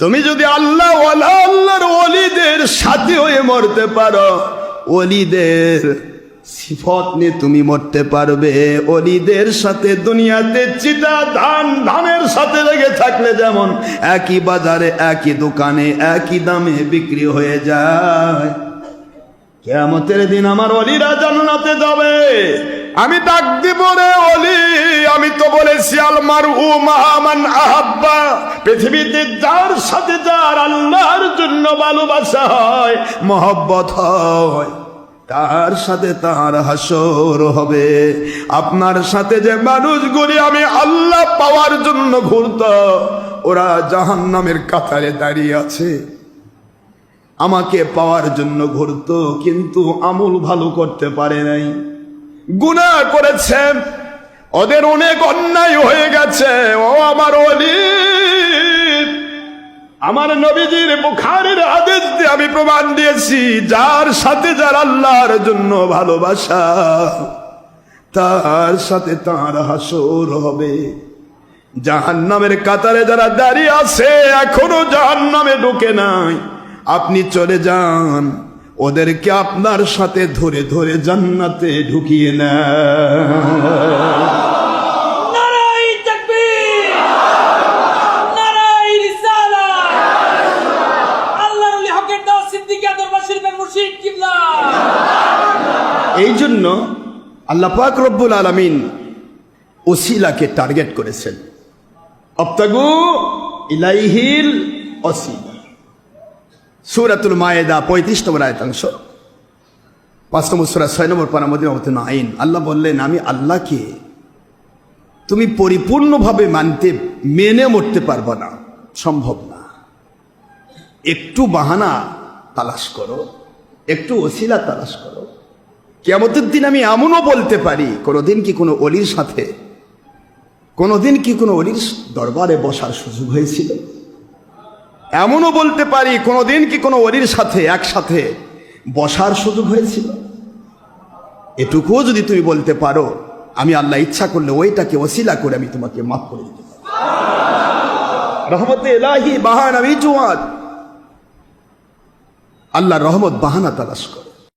তুমি যদি আল্লাহ ওয়ালা আল্লাহর ওলিদের সাথে হয়ে মরতে পারো, ওলিদের সিফত নিয়ে তুমি মরতে পারবে। ওলিদের সাথে দুনিয়াতে চিটা ধানের সাথে লেগে থাকলে যেমন একই বাজারে একই দোকানে একই দামে বিক্রি হয়ে যায়, কিয়ামতের দিন আমার ওলিরা জান্নাতে যাবে। আমি ডাক দিব রে ওলি, আমি তো বলেছি আল মারউ মাআ মান আহাব্বা, পৃথিবীতে যার সাথে যার আল্লাহর জন্য ভালোবাসা হয়, মহব্বত হয়, তার সাথে তার হাসর হবে। আপনার সাথে যে মানুষগুলি আমি আল্লাহ পাওয়ার জন্য ঘুরত, ওরা জাহান্নামের কাতারে দাঁড়িয়ে আছে। আমাকে পাওয়ার জন্য ঘুরত, কিন্তু আমল ভালো করতে পারে নাই, গুনাহ করেছে, ওদের অনেক অন্যায় হয়ে গেছে। ও আমার ওলি, আমার নবীজির বুখারীর হাদিস দিয়ে আমি প্রমাণ দিয়েছি, যার সাথে যার আল্লাহর জন্য ভালোবাসা, তার সাথে তার হাসর হবে। জাহান্নামের কাতারে যারা দাঁড়িয়ে আছে, এখনো জাহান্নামে ঢুকে নাই, আপনি চলে যান, ওদেরকে আপনার সাথে ধরে ধরে জান্নাতে ঢুকিয়ে নেন। এই জন্য আল্লাহ পাক রব্বুল আলামিন ওসিলাকে টার্গেট করেছেন। আবতাগু ইলাইহিল ওসিলা, সূরাতুল মায়েদা 35 নম্বর আয়াতাংশ, 5 নম্বর সূরা 6 নম্বর পারা মদিনাতুন আইন। আল্লাহ বললেন, আমি আল্লাহকে তুমি পরিপূর্ণভাবে মেনে মরতে পারবে না, সম্ভব না। একটু বাহানা তালাশ করো, একটু ওসিলা তালাশ করো। কিয়ামতের দিন আমি এমনও বলতে পারি, কোনোদিন কি কোনো ওলির সাথে, কোনোদিন কি কোনো ওলির দরবারে বসার সুযোগ হয়েছিল? এমনও বলতে পারি, কোনোদিন কি কোনো ওলির সাথে একসাথে বসার সুযোগ হয়েছিল? এটুকুও যদি তুমি বলতে পারো, আমি আল্লাহ ইচ্ছা করলে ওইটাকে ওসিলা করে আমি তোমাকে মাফ করে দিতে পারি। রহমতে ইলাহি বাহানা বিজুয়াত, আল্লাহর রহমত বাহানা তালাশ করো।